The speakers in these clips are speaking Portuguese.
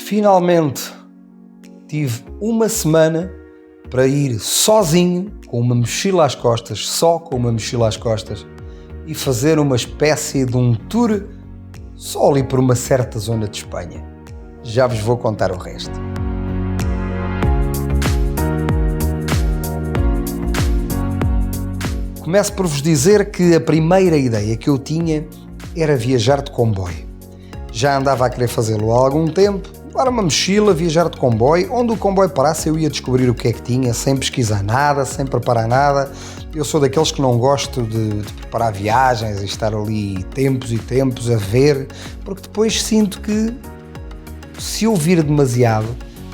Finalmente tive uma semana para ir sozinho, com uma mochila às costas, só com uma mochila às costas, e fazer uma espécie de um tour só ali por uma certa zona de Espanha. Já vos vou contar o resto. Começo por vos dizer que a primeira ideia que eu tinha era viajar de comboio. Já andava a querer fazê-lo há algum tempo, levar uma mochila, viajar de comboio, onde o comboio parasse eu ia descobrir o que é que tinha, sem pesquisar nada, sem preparar nada. Eu sou daqueles que não gosto de preparar viagens e estar ali tempos e tempos a ver, porque depois sinto que se eu vir demasiado,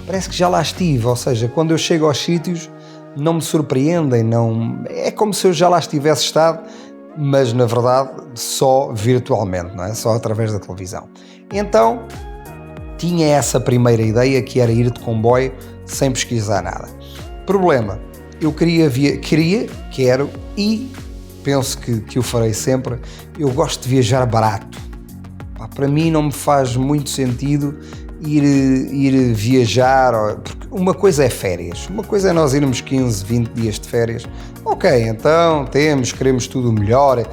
parece que já lá estive, ou seja, quando eu chego aos sítios não me surpreendem, não... é como se eu já lá estivesse estado, mas na verdade só virtualmente, não é? Só através da televisão. Então tinha essa primeira ideia, que era ir de comboio sem pesquisar nada. Problema, eu quero e penso que o farei sempre, eu gosto de viajar barato. Para mim não me faz muito sentido ir viajar, porque uma coisa é férias, uma coisa é nós irmos 15, 20 dias de férias, ok, então queremos tudo melhor.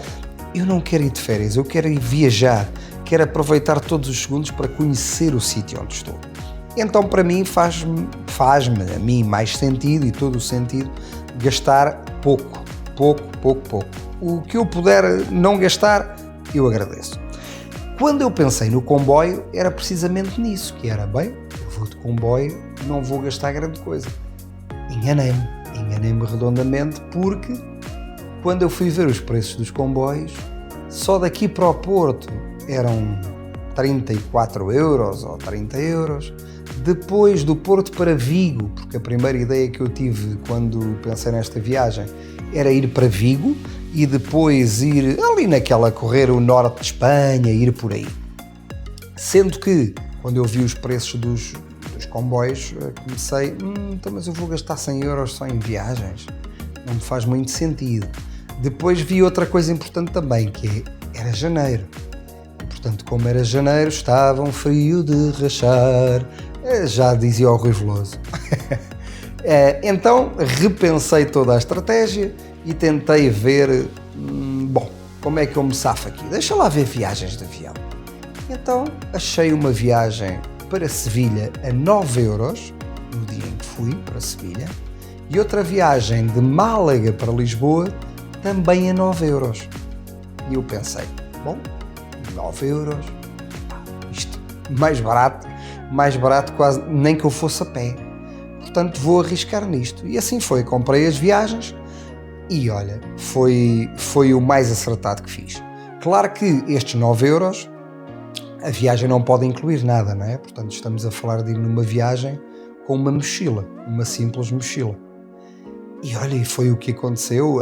Eu não quero ir de férias, eu quero ir viajar, quero aproveitar todos os segundos para conhecer o sítio onde estou. Então para mim faz-me a mim mais sentido, e todo o sentido, gastar pouco. O que eu puder não gastar, eu agradeço. Quando eu pensei no comboio, era precisamente nisso, que era, bem, eu vou de comboio, não vou gastar grande coisa. Enganei-me redondamente, porque quando eu fui ver os preços dos comboios, só daqui para o Porto eram 34 euros ou 30 euros. Depois do Porto para Vigo, porque a primeira ideia que eu tive quando pensei nesta viagem era ir para Vigo e depois ir ali correr o norte de Espanha, ir por aí. Sendo que, quando eu vi os preços dos comboios, comecei, mas eu vou gastar 100 euros só em viagens, não me faz muito sentido. Depois vi outra coisa importante também, que era janeiro. Portanto, como era janeiro, estava um frio de rachar, já dizia o Rui Veloso. Então repensei toda a estratégia e tentei ver, como é que eu me safo aqui? Deixa lá ver viagens de avião. Então achei uma viagem para Sevilha a 9 euros, no dia em que fui para Sevilha, e outra viagem de Málaga para Lisboa, também a 9 euros. E eu pensei, 9 euros, isto, mais barato quase, nem que eu fosse a pé. Portanto, vou arriscar nisto. E assim foi, comprei as viagens e olha, foi o mais acertado que fiz. Claro que estes 9 euros, a viagem não pode incluir nada, não é? Portanto, estamos a falar de ir numa viagem com uma mochila, uma simples mochila. E olha, e foi o que aconteceu.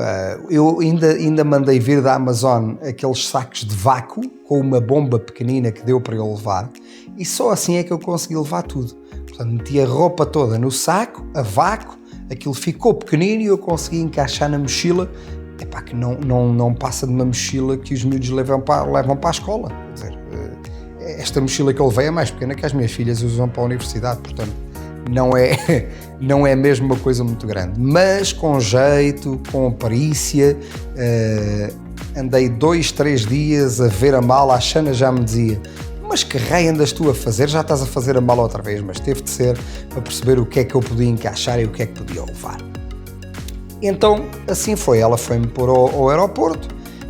Eu ainda mandei vir da Amazon aqueles sacos de vácuo com uma bomba pequenina que deu para eu levar, e só assim é que eu consegui levar tudo. Portanto, meti a roupa toda no saco, a vácuo, aquilo ficou pequenino e eu consegui encaixar na mochila, que não passa de uma mochila que os miúdos levam para a escola. Quer dizer, esta mochila que eu levei é mais pequena que as minhas filhas usam para a universidade, portanto, não é mesmo uma coisa muito grande, mas com jeito, com perícia. Andei 2-3 dias a ver a mala. A Xana já me dizia, mas que raio andas tu a fazer? Já estás a fazer a mala outra vez? Mas teve de ser para perceber o que é que eu podia encaixar e o que é que podia levar. Então assim foi, ela foi-me pôr ao aeroporto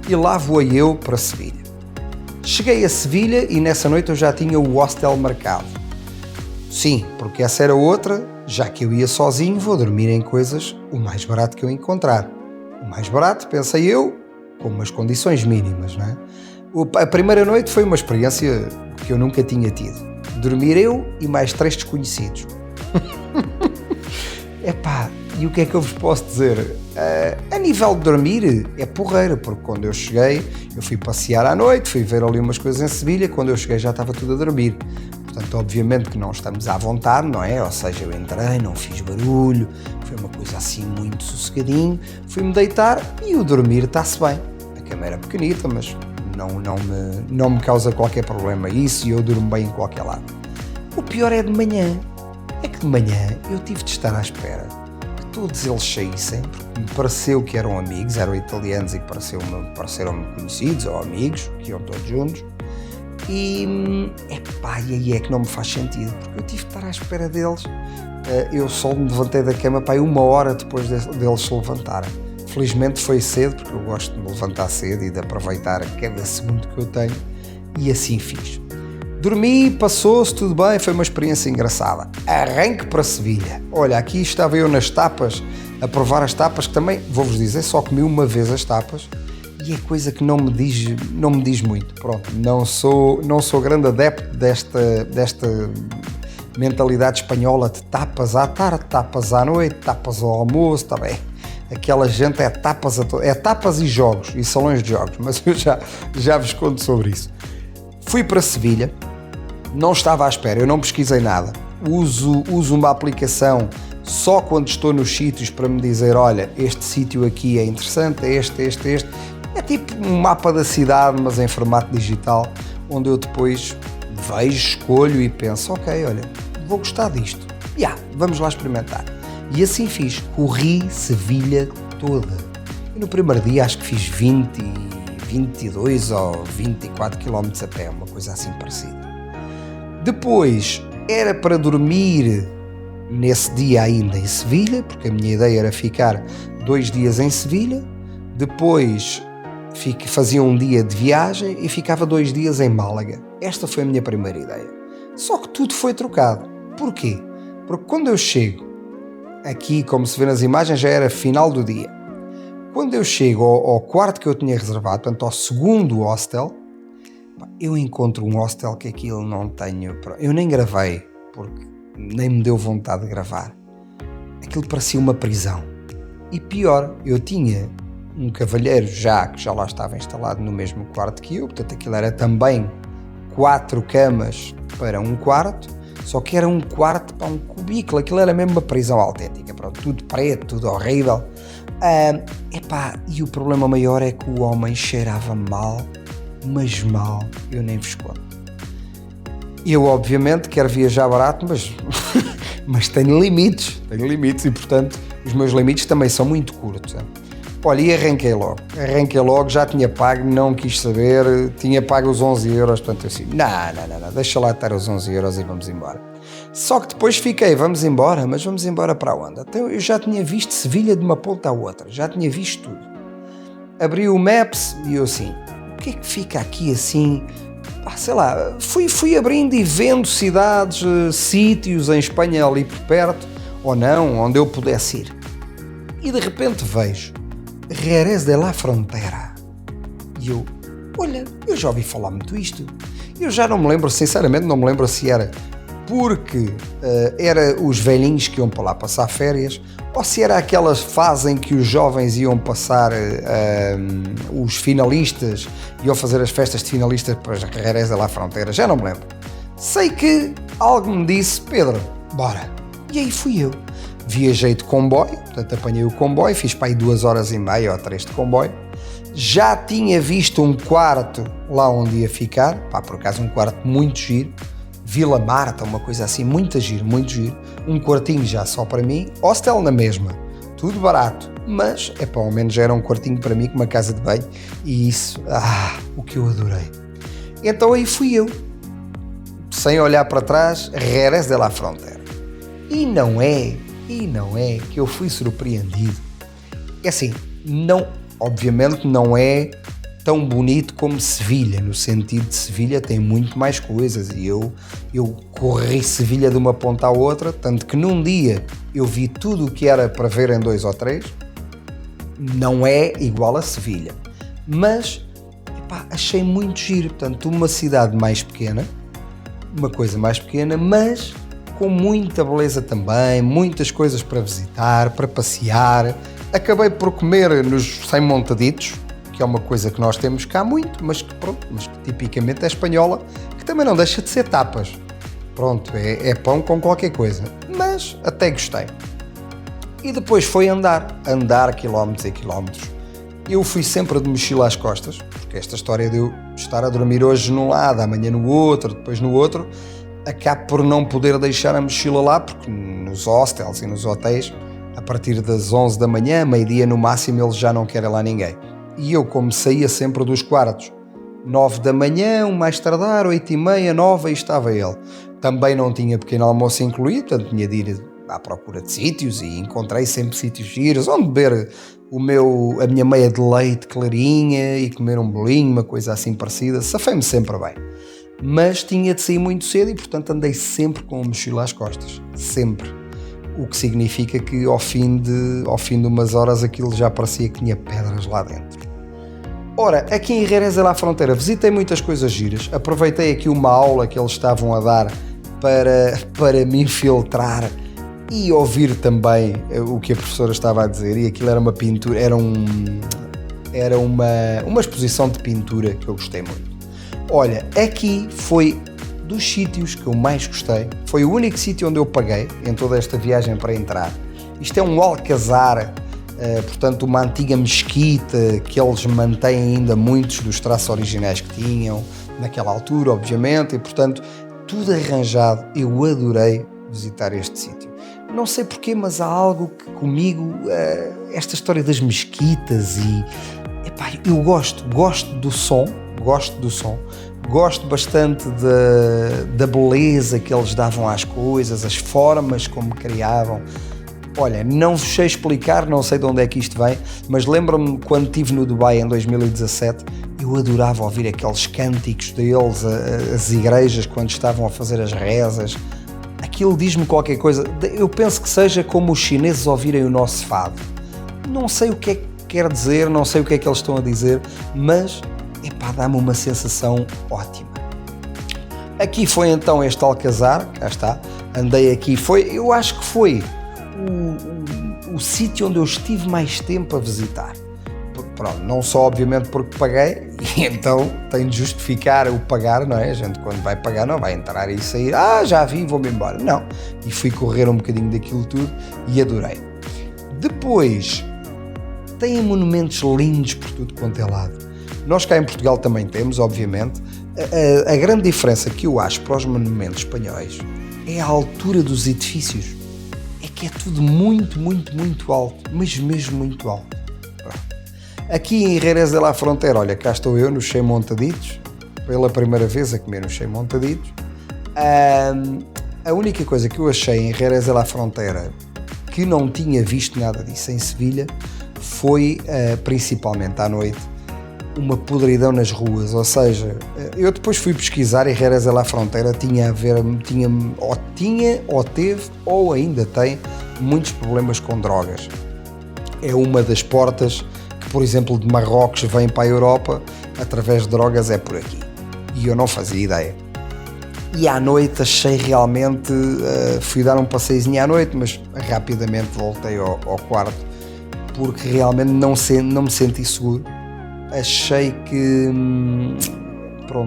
e lá voei eu para Sevilha. Cheguei a Sevilha e nessa noite eu já tinha o hostel marcado. Sim, porque essa era outra, já que eu ia sozinho, vou dormir em coisas o mais barato que eu encontrar. O mais barato, pensei eu, com umas condições mínimas, não é? A primeira noite foi uma experiência que eu nunca tinha tido. Dormir eu e mais 3 desconhecidos. E o que é que eu vos posso dizer? A nível de dormir é porreiro, porque quando eu cheguei, eu fui passear à noite, fui ver ali umas coisas em Sevilha, quando eu cheguei já estava tudo a dormir. Portanto, obviamente que não estamos à vontade, não é? Ou seja, eu entrei, não fiz barulho, foi uma coisa assim muito sossegadinho, fui-me deitar e o dormir está-se bem. A cama era pequenita, mas não me causa qualquer problema isso, e eu durmo bem em qualquer lado. O pior é de manhã. É que de manhã eu tive de estar à espera que todos eles saíssem, porque me pareceu que eram amigos, eram italianos e pareceram-me conhecidos ou amigos, que iam todos juntos. E aí é que não me faz sentido, porque eu tive de estar à espera deles. Eu só me levantei da cama 1 hora depois deles se levantarem. Felizmente foi cedo, porque eu gosto de me levantar cedo e de aproveitar cada segundo que eu tenho, e assim fiz. Dormi, passou-se, tudo bem, foi uma experiência engraçada. Arranque para Sevilha. Olha, aqui estava eu nas tapas, a provar as tapas, que também, vou-vos dizer, só comi uma vez as tapas, e é coisa que não me diz muito. Pronto, não sou grande adepto desta mentalidade espanhola de tapas à tarde, tapas à noite, tapas ao almoço, está bem. Aquela gente é tapas e jogos, e salões de jogos, mas eu já vos conto sobre isso. Fui para Sevilha, não estava à espera, eu não pesquisei nada. Uso uma aplicação só quando estou nos sítios para me dizer, olha, este sítio aqui é interessante, é este. É tipo um mapa da cidade, mas em formato digital, onde eu depois vejo, escolho e penso, ok, olha, vou gostar disto. Vamos lá experimentar. E assim fiz, corri Sevilha toda. E no primeiro dia acho que fiz 22 ou 24 km a pé, uma coisa assim parecida. Depois era para dormir nesse dia ainda em Sevilha, porque a minha ideia era ficar 2 dias em Sevilha, depois fazia um dia de viagem e ficava 2 dias em Málaga. Esta foi a minha primeira ideia. Só que tudo foi trocado. Porquê? Porque quando eu chego aqui, como se vê nas imagens, já era final do dia. Quando eu chego ao quarto que eu tinha reservado, portanto ao segundo hostel, eu encontro um hostel que aquilo não tenho... Eu nem gravei, porque nem me deu vontade de gravar. Aquilo parecia uma prisão. E pior, eu tinha um cavalheiro que já lá estava instalado no mesmo quarto que eu, portanto aquilo era também 4 camas para um quarto, só que era um quarto para um cubículo, aquilo era mesmo uma prisão autêntica, pronto, tudo preto, tudo horrível. E o problema maior é que o homem cheirava mal, mas mal, eu nem vos conto. Eu obviamente quero viajar barato, mas tenho limites e portanto os meus limites também são muito curtos. Olha, e arranquei logo, já tinha pago, não quis saber, tinha pago os 11 euros, portanto eu assim, não, deixa lá estar os 11 euros e vamos embora. Só que depois fiquei, vamos embora, mas vamos embora para onde? Então eu já tinha visto Sevilha de uma ponta à outra, já tinha visto tudo. Abri o Maps e eu assim, o que é que fica aqui assim? Sei lá, fui abrindo e vendo cidades, sítios em Espanha ali por perto, ou não, onde eu pudesse ir. E de repente vejo Jerez de la Frontera. E eu, olha, eu já ouvi falar muito isto. Eu já não me lembro, sinceramente, não me lembro se era porque era os velhinhos que iam para lá passar férias, ou se era aquelas fases em que os jovens iam passar, os finalistas, iam fazer as festas de finalistas para Jerez de la Frontera, já não me lembro. Sei que algo me disse, Pedro, bora. E aí fui eu. Viajei de comboio, portanto apanhei o comboio, fiz para aí 2h30 ou 3 de comboio. Já tinha visto um quarto lá onde ia ficar, por acaso um quarto muito giro, Vila Marta, uma coisa assim, muito giro. Um quartinho já só para mim, hostel na mesma, tudo barato, mas ao menos já era um quartinho para mim com uma casa de banho e isso, o que eu adorei. Então aí fui eu, sem olhar para trás, Jerez de la Frontera. E não é que eu fui surpreendido. É assim, obviamente não é tão bonito como Sevilha, no sentido de Sevilha tem muito mais coisas e eu corri Sevilha de uma ponta à outra, tanto que num dia eu vi tudo o que era para ver em 2 ou 3, não é igual a Sevilha, mas achei muito giro, portanto uma cidade mais pequena, uma coisa mais pequena, mas com muita beleza também, muitas coisas para visitar, para passear. Acabei por comer nos 100 montaditos, que é uma coisa que nós temos cá muito, mas que tipicamente é espanhola, que também não deixa de ser tapas. Pronto, é pão com qualquer coisa, mas até gostei. E depois foi andar quilómetros e quilómetros. Eu fui sempre de mochila às costas, porque esta história de eu estar a dormir hoje num lado, amanhã no outro, depois no outro, acabo por não poder deixar a mochila lá, porque nos hostels e nos hotéis, a partir das 11 da manhã, meio-dia no máximo, eles já não querem lá ninguém. E eu, como saía sempre dos quartos, 9 da manhã, mais tardar, 8h30, 9, aí estava ele. Também não tinha pequeno almoço incluído, portanto tinha de ir à procura de sítios e encontrei sempre sítios giros, onde beber a minha meia de leite clarinha e comer um bolinho, uma coisa assim parecida. Safei-me sempre bem. Mas tinha de sair muito cedo e, portanto, andei sempre com a mochila às costas. Sempre. O que significa que ao fim de umas horas aquilo já parecia que tinha pedras lá dentro. Ora, aqui em Jerez de la Frontera visitei muitas coisas giras. Aproveitei aqui uma aula que eles estavam a dar para me infiltrar e ouvir também o que a professora estava a dizer. E aquilo era uma pintura, era uma exposição de pintura que eu gostei muito. Olha, aqui foi dos sítios que eu mais gostei. Foi o único sítio onde eu paguei em toda esta viagem para entrar. Isto é um alcazar, portanto uma antiga mesquita que eles mantêm ainda muitos dos traços originais que tinham naquela altura, obviamente, e portanto tudo arranjado. Eu adorei visitar este sítio. Não sei porquê, mas há algo que comigo, esta história das mesquitas e eu gosto do som, gosto bastante da beleza que eles davam às coisas, as formas como criavam. Olha, não vos sei explicar, não sei de onde é que isto vem, mas lembro-me quando estive no Dubai em 2017, eu adorava ouvir aqueles cânticos deles, as igrejas quando estavam a fazer as rezas. Aquilo diz-me qualquer coisa. Eu penso que seja como os chineses ouvirem o nosso fado. Não sei o que é que quer dizer, não sei o que é que eles estão a dizer, mas dá-me uma sensação ótima. Aqui foi então este alcazar, cá está, andei aqui, eu acho que foi o sítio onde eu estive mais tempo a visitar. Pronto, não só obviamente porque paguei, e então tem de justificar o pagar, não é? A gente quando vai pagar não vai entrar e sair, já vi, vou-me embora. Não, e fui correr um bocadinho daquilo tudo e adorei. Depois, tem monumentos lindos por tudo quanto é lado. Nós cá em Portugal também temos, obviamente. A grande diferença que eu acho para os monumentos espanhóis é a altura dos edifícios. É que é tudo muito, muito, muito alto, mas mesmo muito alto. Aqui em Jerez de la Frontera, olha, cá estou eu nos Chei Montaditos, pela primeira vez a comer nos Chei Montaditos. A única coisa que eu achei em Jerez de la Frontera que não tinha visto nada disso em Sevilha foi, principalmente à noite, uma podridão nas ruas. Ou seja, eu depois fui pesquisar e Jerez de la Frontera teve ou ainda tem muitos problemas com drogas. É uma das portas que, por exemplo, de Marrocos vem para a Europa através de drogas, é por aqui. E eu não fazia ideia. E à noite achei realmente, fui dar um passeiozinho à noite, mas rapidamente voltei ao quarto, porque realmente não me senti seguro. Achei que,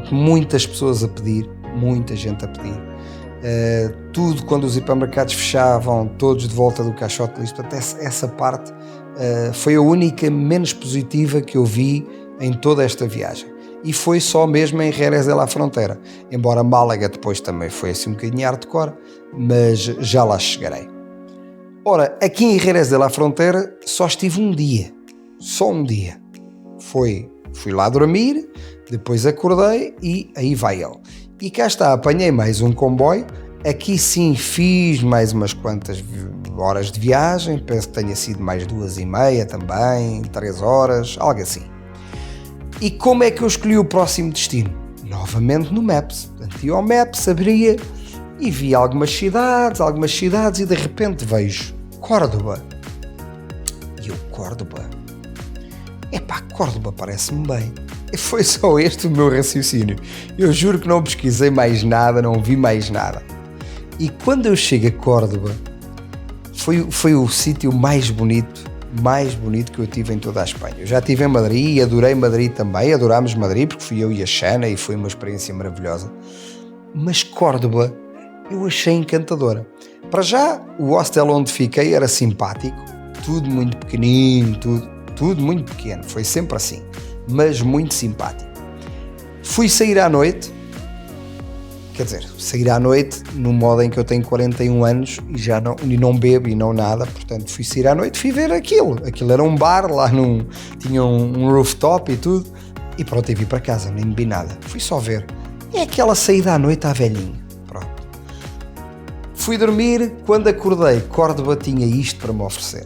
muitas pessoas a pedir, muita gente a pedir. Tudo quando os hipermercados fechavam, todos de volta do caixote de lixo. Portanto, essa parte foi a única menos positiva que eu vi em toda esta viagem. E foi só mesmo em Jerez de la Frontera. Embora Málaga depois também foi assim um bocadinho hardcore, mas já lá chegarei. Ora, aqui em Jerez de la Frontera só estive um dia. Só um dia. Fui lá dormir, depois acordei e aí vai ele. E cá está, apanhei mais um comboio. Aqui sim fiz mais umas quantas horas de viagem, penso que tenha sido mais 2h30 também, 3 horas, algo assim. E como é que eu escolhi o próximo destino? Novamente no Maps. Portanto, ia ao Maps, abria e vi algumas cidades e de repente vejo Córdoba. E eu, Córdoba? Córdoba parece-me bem. E foi só este o meu raciocínio. Eu juro que não pesquisei mais nada, não vi mais nada. E quando eu chego a Córdoba, foi o sítio mais bonito que eu tive em toda a Espanha. Eu já estive em Madrid e adorei Madrid também, adorámos Madrid porque fui eu e a Xana e foi uma experiência maravilhosa. Mas Córdoba eu achei encantadora. Para já, o hostel onde fiquei era simpático, tudo muito pequenino, tudo muito pequeno, foi sempre assim, mas muito simpático. Fui sair à noite, quer dizer, sair à noite no modo em que eu tenho 41 anos e já não bebo e não nada, portanto fui sair à noite, fui ver aquilo era um bar, lá tinha um rooftop e tudo, e pronto, e vim para casa, nem bebi nada, fui só ver, é aquela saída à noite à velhinho, pronto. Fui dormir, quando acordei, Córdoba tinha isto para me oferecer,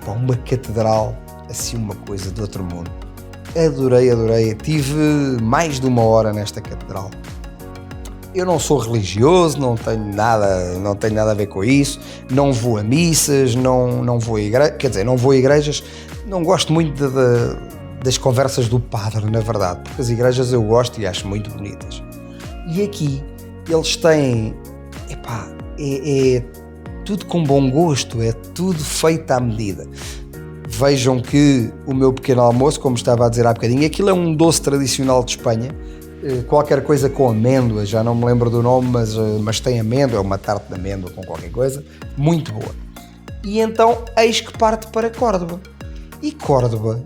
uma catedral, assim uma coisa do outro mundo, adorei, tive mais de 1 hora nesta catedral. Eu não sou religioso, não tenho nada a ver com isso, não vou a missas, não vou a igrejas, quer dizer, não vou a igrejas, não gosto muito das conversas do padre, na verdade, porque as igrejas eu gosto e acho muito bonitas. E aqui eles têm, é tudo com bom gosto, é tudo feito à medida. Vejam que o meu pequeno almoço, como estava a dizer há bocadinho, aquilo é um doce tradicional de Espanha, qualquer coisa com amêndoa, já não me lembro do nome, mas tem amêndoa, é uma tarte de amêndoa com qualquer coisa, muito boa. E então, eis que parte para Córdoba. E Córdoba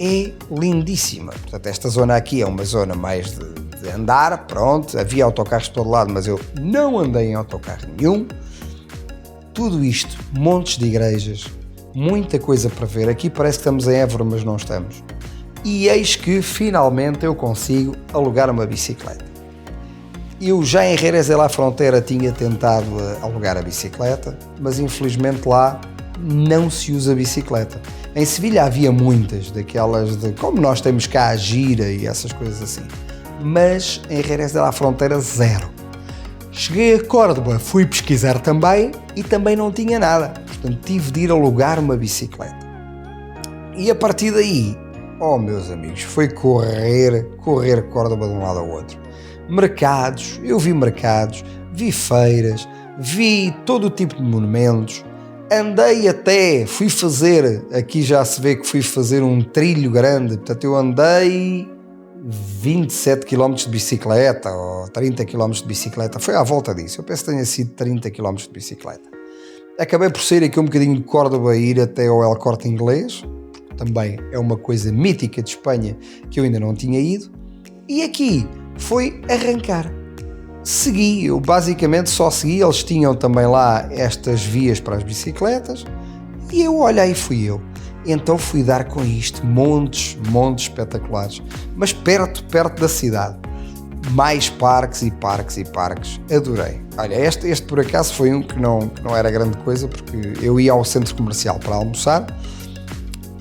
é lindíssima. Portanto, esta zona aqui é uma zona mais de andar, pronto, havia autocarros de todo lado, mas eu não andei em autocarro nenhum. Tudo isto, montes de igrejas, muita coisa para ver. Aqui parece que estamos em Évora, mas não estamos. E eis que finalmente eu consigo alugar uma bicicleta. Eu já em Jerez de la Frontera tinha tentado alugar a bicicleta, mas infelizmente lá não se usa bicicleta. Em Sevilha havia muitas daquelas como nós temos cá a gira e essas coisas assim, mas em Jerez de la Frontera zero. Cheguei a Córdoba, fui pesquisar também e também não tinha nada, portanto tive de ir alugar uma bicicleta. E a partir daí, meus amigos, foi correr Córdoba de um lado ao outro. Mercados, eu vi mercados, vi feiras, vi todo o tipo de monumentos, fui fazer, aqui já se vê que fui fazer um trilho grande, portanto eu andei 27 km de bicicleta ou 30 km de bicicleta, foi à volta disso, eu penso que tenha sido 30 km de bicicleta. Acabei por sair aqui um bocadinho de Córdoba e ir até ao El Corte Inglês, também é uma coisa mítica de Espanha que eu ainda não tinha ido, e aqui foi arrancar. Eu basicamente só segui, eles tinham também lá estas vias para as bicicletas, e eu olhei, fui eu. Então fui dar com isto, montes espetaculares, mas perto da cidade. Mais parques, adorei. Olha, este por acaso foi um que não era grande coisa, porque eu ia ao centro comercial para almoçar,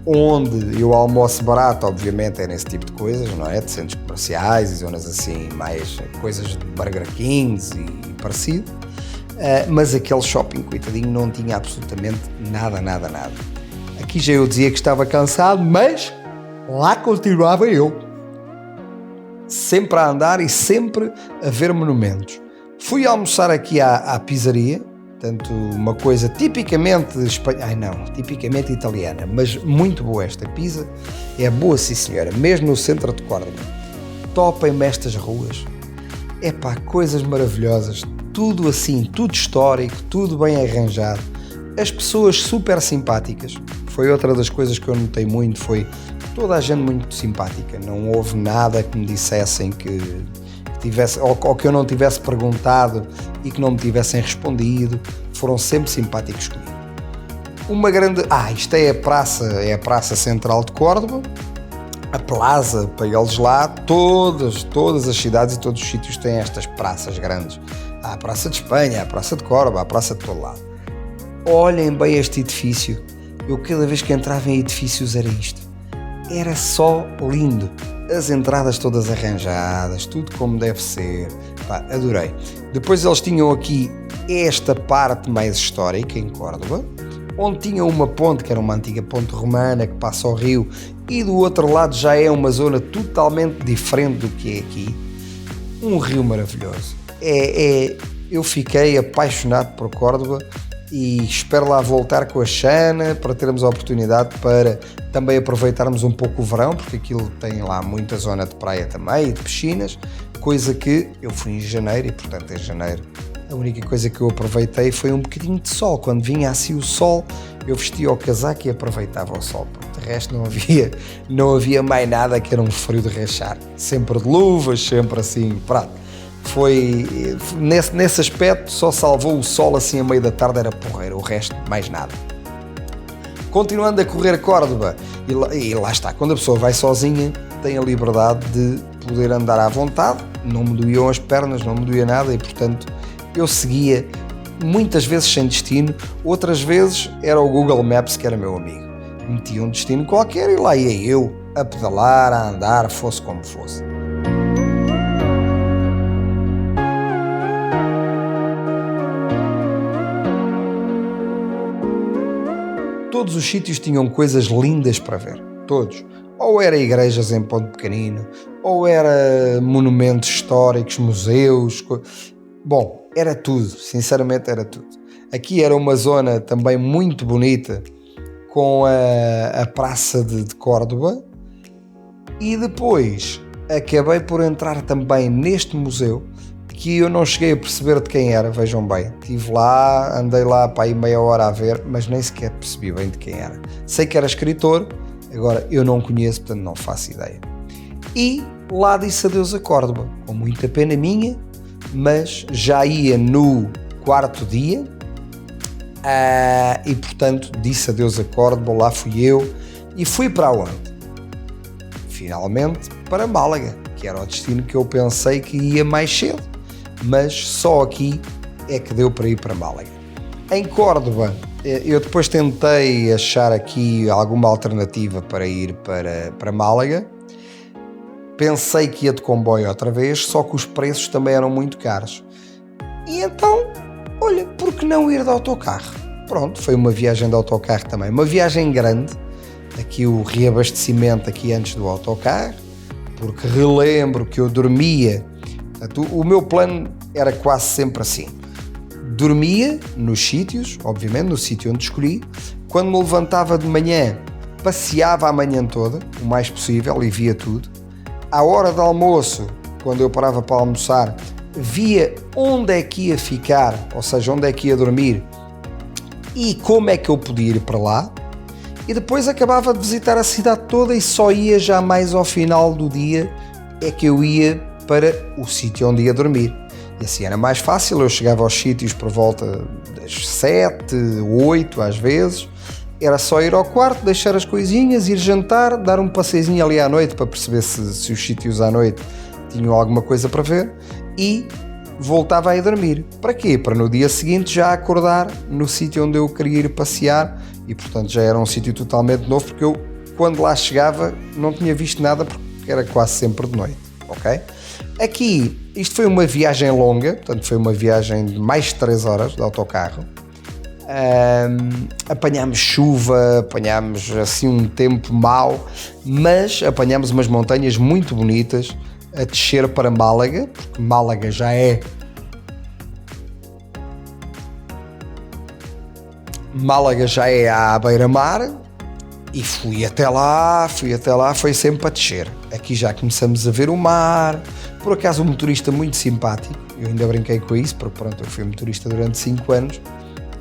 onde eu almoço barato, obviamente, é nesse tipo de coisas, não é? De centros comerciais e zonas assim, mais coisas de Burger Kings e parecido, mas aquele shopping, coitadinho, não tinha absolutamente nada. Aqui já eu dizia que estava cansado, mas lá continuava eu, sempre a andar e sempre a ver monumentos. Fui almoçar aqui à pizzaria, portanto, uma coisa tipicamente tipicamente italiana, mas muito boa esta pizza, é boa sim senhora, mesmo no centro de Córdoba. Topem-me estas ruas, coisas maravilhosas, tudo assim, tudo histórico, tudo bem arranjado, as pessoas super simpáticas, foi outra das coisas que eu notei muito, foi toda a gente muito simpática, não houve nada que me dissessem que tivesse, ou que eu não tivesse perguntado e que não me tivessem respondido, foram sempre simpáticos comigo. Uma grande... isto é a praça central de Córdoba, a plaza, para eles lá, todas as cidades e todos os sítios têm estas praças grandes. Há a Praça de Espanha, a Praça de Córdoba, a Praça de todo lado. Olhem bem este edifício, eu cada vez que entrava em edifícios era isto, era só lindo. As entradas todas arranjadas, tudo como deve ser, adorei. Depois eles tinham aqui esta parte mais histórica em Córdoba, onde tinham uma ponte, que era uma antiga ponte romana que passa ao rio, e do outro lado já é uma zona totalmente diferente do que é aqui. Um rio maravilhoso. Eu fiquei apaixonado por Córdoba e espero lá voltar com a Xana para termos a oportunidade para também aproveitarmos um pouco o verão, porque aquilo tem lá muita zona de praia também e de piscinas, coisa que eu fui em janeiro e portanto em janeiro a única coisa que eu aproveitei foi um bocadinho de sol. Quando vinha assim o sol eu vestia o casaco e aproveitava o sol, porque de resto não havia mais nada, que era um frio de rachar, sempre de luvas, sempre assim, pronto. Nesse aspecto só salvou o sol assim a meio da tarde, era porreiro, o resto mais nada. Continuando a correr Córdoba, e lá está, quando a pessoa vai sozinha tem a liberdade de poder andar à vontade, não me doíam as pernas, não me doía nada, e portanto eu seguia muitas vezes sem destino, outras vezes era o Google Maps que era meu amigo, metia um destino qualquer e lá ia eu a pedalar, a andar, fosse como fosse. Todos os sítios tinham coisas lindas para ver, todos. Ou era igrejas em ponto pequenino, ou era monumentos históricos, museus. Bom, era tudo, sinceramente era tudo. Aqui era uma zona também muito bonita, com a Praça de Córdoba, e depois acabei por entrar também neste museu, que eu não cheguei a perceber de quem era, vejam bem. Estive lá, andei lá para aí meia hora a ver, mas nem sequer percebi bem de quem era. Sei que era escritor, agora eu não conheço, portanto não faço ideia. E lá disse adeus a Córdoba, com muita pena minha, mas já ia no 4º dia, e portanto disse adeus a Córdoba, lá fui eu, e fui para onde? Finalmente para Málaga, que era o destino que eu pensei que ia mais cedo, mas só aqui é que deu para ir para Málaga. Em Córdoba, eu depois tentei achar aqui alguma alternativa para ir para Málaga. Pensei que ia de comboio outra vez, só que os preços também eram muito caros. E então, olha, por que não ir de autocarro? Pronto, foi uma viagem de autocarro também. Uma viagem grande, aqui o reabastecimento aqui antes do autocarro, porque relembro que eu dormia. O meu plano era quase sempre assim. Dormia nos sítios, obviamente, no sítio onde escolhi. Quando me levantava de manhã, passeava a manhã toda, o mais possível, e via tudo. À hora de almoço, quando eu parava para almoçar, via onde é que ia ficar, ou seja, onde é que ia dormir e como é que eu podia ir para lá. E depois acabava de visitar a cidade toda e só ia já mais ao final do dia é que eu ia para o sítio onde ia dormir. E assim era mais fácil, eu chegava aos sítios por volta das 7, 8 às vezes. Era só ir ao quarto, deixar as coisinhas, ir jantar, dar um passeizinho ali à noite para perceber se os sítios à noite tinham alguma coisa para ver e voltava a ir dormir. Para quê? Para no dia seguinte já acordar no sítio onde eu queria ir passear e portanto já era um sítio totalmente novo, porque eu quando lá chegava não tinha visto nada porque era quase sempre de noite, ok? Aqui, isto foi uma viagem longa, portanto foi uma viagem de mais de 3 horas de autocarro. Apanhámos chuva, apanhámos assim um tempo mau, mas apanhámos umas montanhas muito bonitas a descer para Málaga, porque Málaga já é à beira-mar, e fui até lá, foi sempre a descer. Aqui já começamos a ver o mar, por acaso um motorista muito simpático, eu ainda brinquei com isso, porque pronto, eu fui motorista durante 5 anos,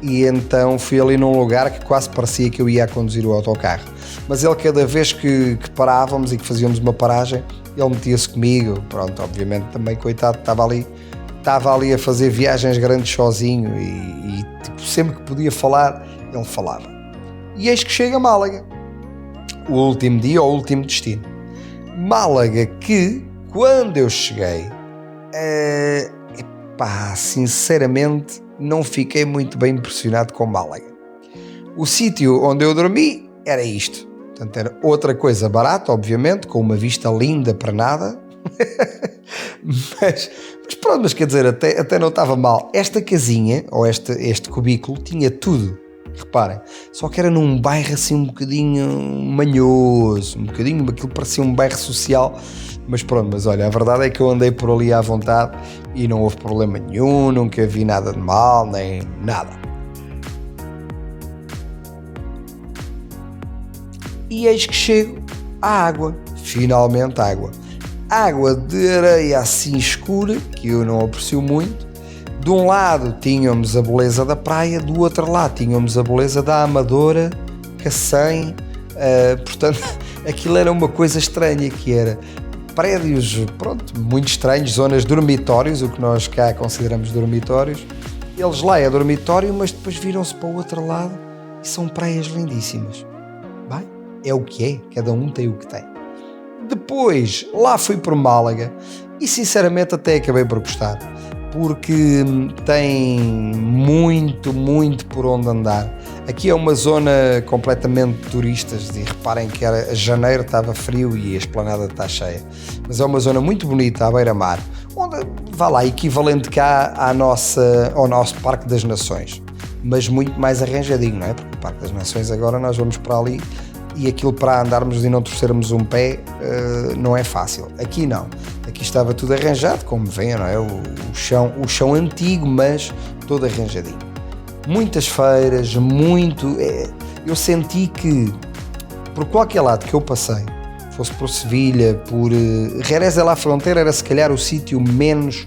e então fui ali num lugar que quase parecia que eu ia a conduzir o autocarro. Mas ele, cada vez que parávamos e que fazíamos uma paragem, ele metia-se comigo, pronto, obviamente também, coitado, estava ali a fazer viagens grandes sozinho e tipo, sempre que podia falar, ele falava. E eis que chega a Málaga, o último dia, ou o último destino. Málaga que, quando eu cheguei, sinceramente, não fiquei muito bem impressionado com Málaga. O sítio onde eu dormi era isto. Portanto, era outra coisa barata, obviamente, com uma vista linda para nada. mas pronto, mas quer dizer, até não estava mal. Esta casinha, ou este cubículo, tinha tudo. Reparem, só que era num bairro assim um bocadinho manhoso, aquilo parecia um bairro social. Mas pronto, mas olha, a verdade é que eu andei por ali à vontade e não houve problema nenhum, nunca vi nada de mal, nem nada. E eis que chego à água, finalmente água. Água de areia assim escura, que eu não aprecio muito. De um lado tínhamos a beleza da praia, do outro lado tínhamos a beleza da Amadora, Cacém, portanto aquilo era uma coisa estranha, que era prédios, pronto, muito estranhos, zonas dormitórios, o que nós cá consideramos dormitórios. Eles lá é dormitório, mas depois viram-se para o outro lado e são praias lindíssimas. Bem, é o que é, cada um tem o que tem. Depois, lá fui por Málaga e sinceramente até acabei por gostar, porque tem muito por onde andar. Aqui é uma zona completamente de turistas e reparem que janeiro estava frio e a esplanada está cheia, mas é uma zona muito bonita à beira-mar, onde, vá lá, equivalente cá ao nosso Parque das Nações, mas muito mais arranjadinho, não é? Porque o Parque das Nações agora nós vamos para ali e aquilo para andarmos e não torcermos um pé não é fácil. Aqui não, aqui estava tudo arranjado, como veem, não é? O chão antigo, mas todo arranjadinho. Muitas feiras, eu senti que por qualquer lado que eu passei, fosse por Sevilha, por Jerez de la Frontera, era se calhar o sítio menos,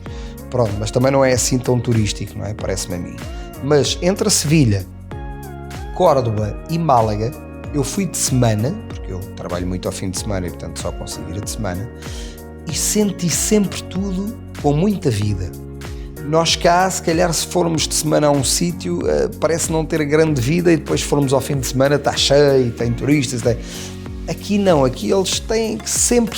pronto, mas também não é assim tão turístico, não é? Parece-me a mim. Mas entre Sevilha, Córdoba e Málaga, eu fui de semana, porque eu trabalho muito ao fim de semana e portanto só consigo ir de semana, e senti sempre tudo com muita vida. Nós cá, se calhar se formos de semana a um sítio, parece não ter grande vida e depois formos ao fim de semana está cheio, tem turistas, tem... Aqui não, aqui eles têm sempre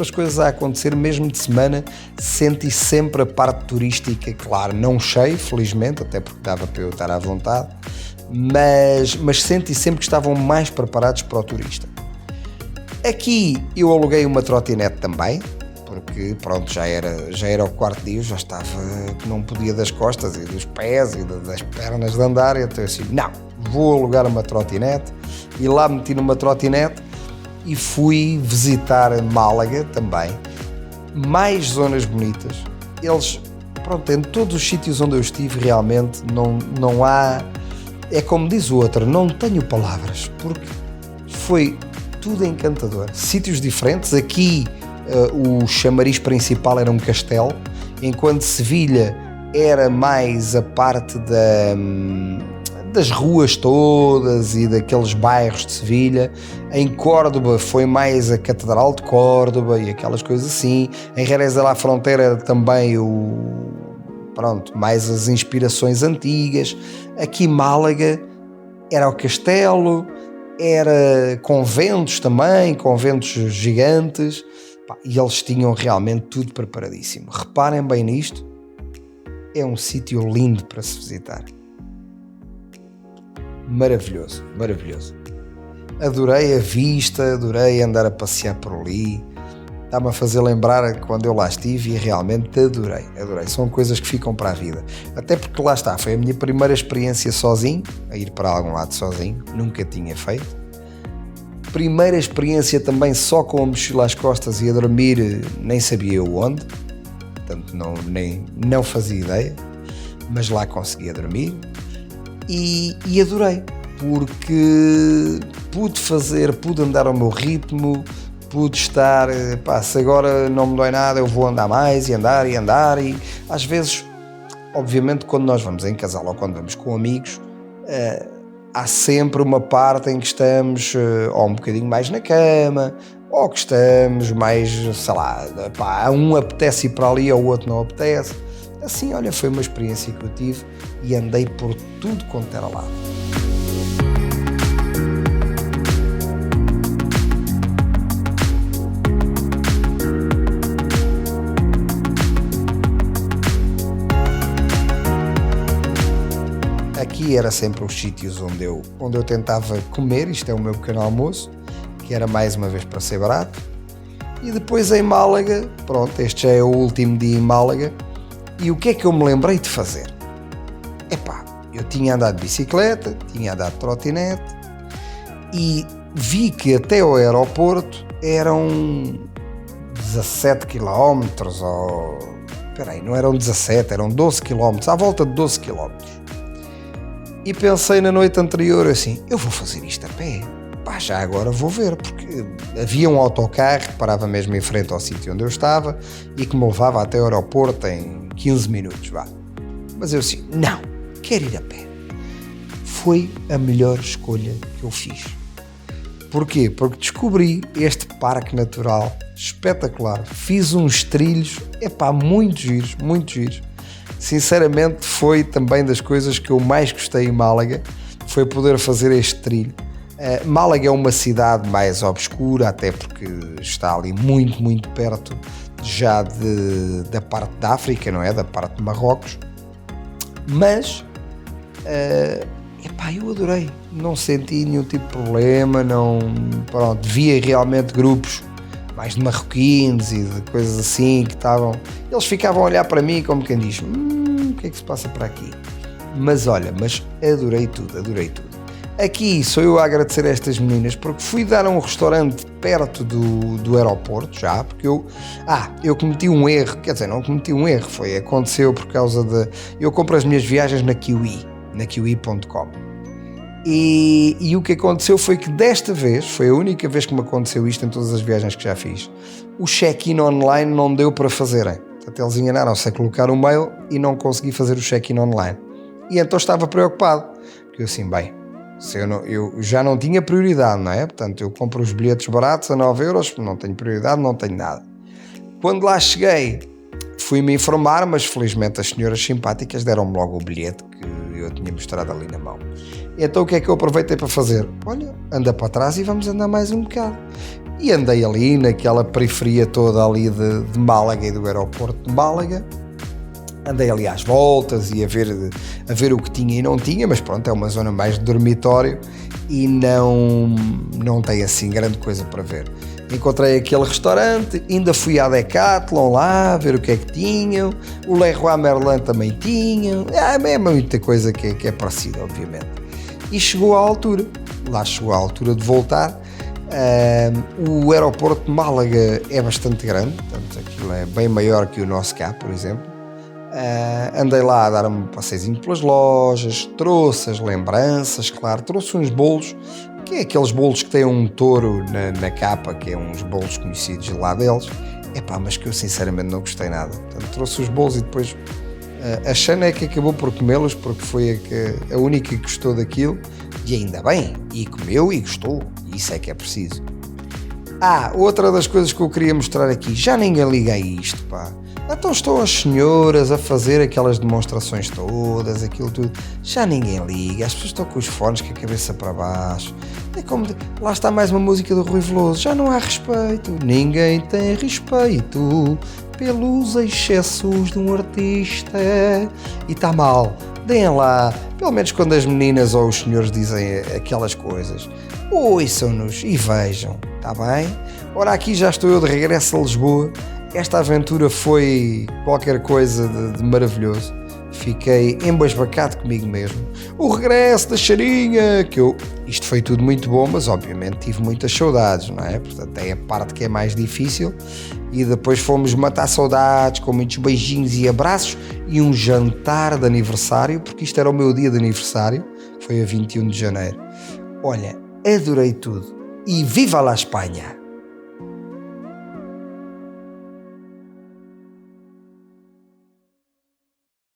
as coisas a acontecer, mesmo de semana, senti sempre a parte turística, claro, não cheio, felizmente, até porque dava para eu estar à vontade, mas senti sempre que estavam mais preparados para o turista. Aqui eu aluguei uma trotinete também, porque pronto, já era o quarto dia, já estava que não podia das costas e dos pés e das pernas de andar, então eu assim, não, vou alugar uma trotinete, e lá meti numa trotinete e fui visitar Málaga também, mais zonas bonitas. Eles, pronto, em todos os sítios onde eu estive realmente não há, é como diz o outro, não tenho palavras, porque foi tudo encantador, sítios diferentes. Aqui o chamariz principal era um castelo, enquanto Sevilha era mais a parte das ruas todas e daqueles bairros de Sevilha. Em Córdoba foi mais a Catedral de Córdoba e aquelas coisas assim. Em Jerez de la Frontera era também mais as inspirações antigas. Aqui Málaga era o castelo, era conventos também, conventos gigantes. E eles tinham realmente tudo preparadíssimo. Reparem bem nisto, é um sítio lindo para se visitar. Maravilhoso. Adorei a vista, adorei andar a passear por ali. Está-me a fazer lembrar quando eu lá estive e realmente adorei. São coisas que ficam para a vida. Até porque lá está, foi a minha primeira experiência sozinho, a ir para algum lado sozinho, nunca tinha feito. Primeira experiência também só com a mochila às costas e a dormir, nem sabia eu onde, portanto não fazia ideia, mas lá conseguia dormir e adorei, porque pude andar ao meu ritmo, pude estar, se agora não me dói nada eu vou andar mais e andar e às vezes, obviamente quando nós vamos em casal ou quando vamos com amigos, há sempre uma parte em que estamos ou um bocadinho mais na cama, ou que estamos mais, sei lá, a um apetece ir para ali, ou o outro não apetece. Assim, olha, foi uma experiência que eu tive e andei por tudo quanto era lado. Aqui era sempre os sítios onde eu tentava comer, isto é o meu pequeno almoço, que era mais uma vez para ser barato. E depois em Málaga, pronto, este já é o último dia em Málaga, e o que é que eu me lembrei de fazer? Eu tinha andado de bicicleta, tinha andado de trotinete, e vi que até ao aeroporto eram 17 km, não eram 17, eram 12 km, à volta de 12 km. E pensei na noite anterior assim, eu vou fazer isto a pé, já agora vou ver, porque havia um autocarro que parava mesmo em frente ao sítio onde eu estava e que me levava até o aeroporto em 15 minutos, Mas eu assim, não, quero ir a pé. Foi a melhor escolha que eu fiz, Porquê? Porque descobri este parque natural espetacular. Fiz uns trilhos, muito giros, muito giros. Sinceramente, foi também das coisas que eu mais gostei em Málaga, foi poder fazer este trilho. Málaga é uma cidade mais obscura, até porque está ali muito, muito perto já da parte da África, não é? Da parte de Marrocos. Mas, eu adorei. Não senti nenhum tipo de problema, via realmente grupos mais de marroquinos e de coisas assim que estavam... Eles ficavam a olhar para mim como quem diz, o que é que se passa para aqui? Mas adorei tudo. Aqui sou eu a agradecer a estas meninas porque fui dar a um restaurante perto do aeroporto já, porque eu cometi um erro, quer dizer, não cometi um erro, aconteceu por causa eu compro as minhas viagens na kiwi.com e o que aconteceu foi que desta vez, foi a única vez que me aconteceu isto em todas as viagens que já fiz, o check-in online não deu para fazerem, portanto eles enganaram-se a colocar o mail e não consegui fazer o check-in online, e então estava preocupado, porque eu assim, eu já não tinha prioridade, não é? Portanto, eu compro os bilhetes baratos a 9€, não tenho prioridade, não tenho nada. Quando lá cheguei, fui-me informar, mas felizmente as senhoras simpáticas deram-me logo o bilhete que eu tinha mostrado ali na mão. Então o que é que eu aproveitei para fazer? Olha, anda para trás e vamos andar mais um bocado. E andei ali naquela periferia toda ali de Málaga e do aeroporto de Málaga. Andei ali às voltas e a ver o que tinha e não tinha, mas pronto, é uma zona mais de dormitório e não tem assim grande coisa para ver. Encontrei aquele restaurante, ainda fui à Decathlon lá, ver o que é que tinham, o Leroy Merlin também tinham, é muita coisa que é parecida, obviamente. E chegou à altura de voltar. O aeroporto de Málaga é bastante grande, portanto aquilo é bem maior que o nosso cá, por exemplo. Andei lá a dar-me um passeiozinho pelas lojas, trouxe as lembranças, claro, trouxe uns bolos, que é aqueles bolos que têm um touro na capa, que é uns bolos conhecidos lá deles, mas que eu sinceramente não gostei nada. Portanto, trouxe os bolos e depois a Xana é que acabou por comê-los, porque foi a única que gostou daquilo, e ainda bem, e comeu e gostou, e isso é que é preciso. Outra das coisas que eu queria mostrar aqui, já ninguém liga a isto, Então estão as senhoras a fazer aquelas demonstrações todas, aquilo tudo, já ninguém liga, as pessoas estão com os fones com a cabeça para baixo, lá está mais uma música do Rui Veloso, já não há respeito, ninguém tem respeito pelos excessos de um artista, e está mal, deem lá, pelo menos quando as meninas ou os senhores dizem aquelas coisas, ouçam-nos e vejam, está bem? Ora, aqui já estou eu de regresso a Lisboa. Esta aventura foi qualquer coisa de maravilhoso. Fiquei embasbacado comigo mesmo. O regresso da Charinha, isto foi tudo muito bom, mas obviamente tive muitas saudades, não é? Portanto, é a parte que é mais difícil. E depois fomos matar saudades com muitos beijinhos e abraços e um jantar de aniversário, porque isto era o meu dia de aniversário, foi a 21 de janeiro. Olha, adorei tudo. E viva la Espanha!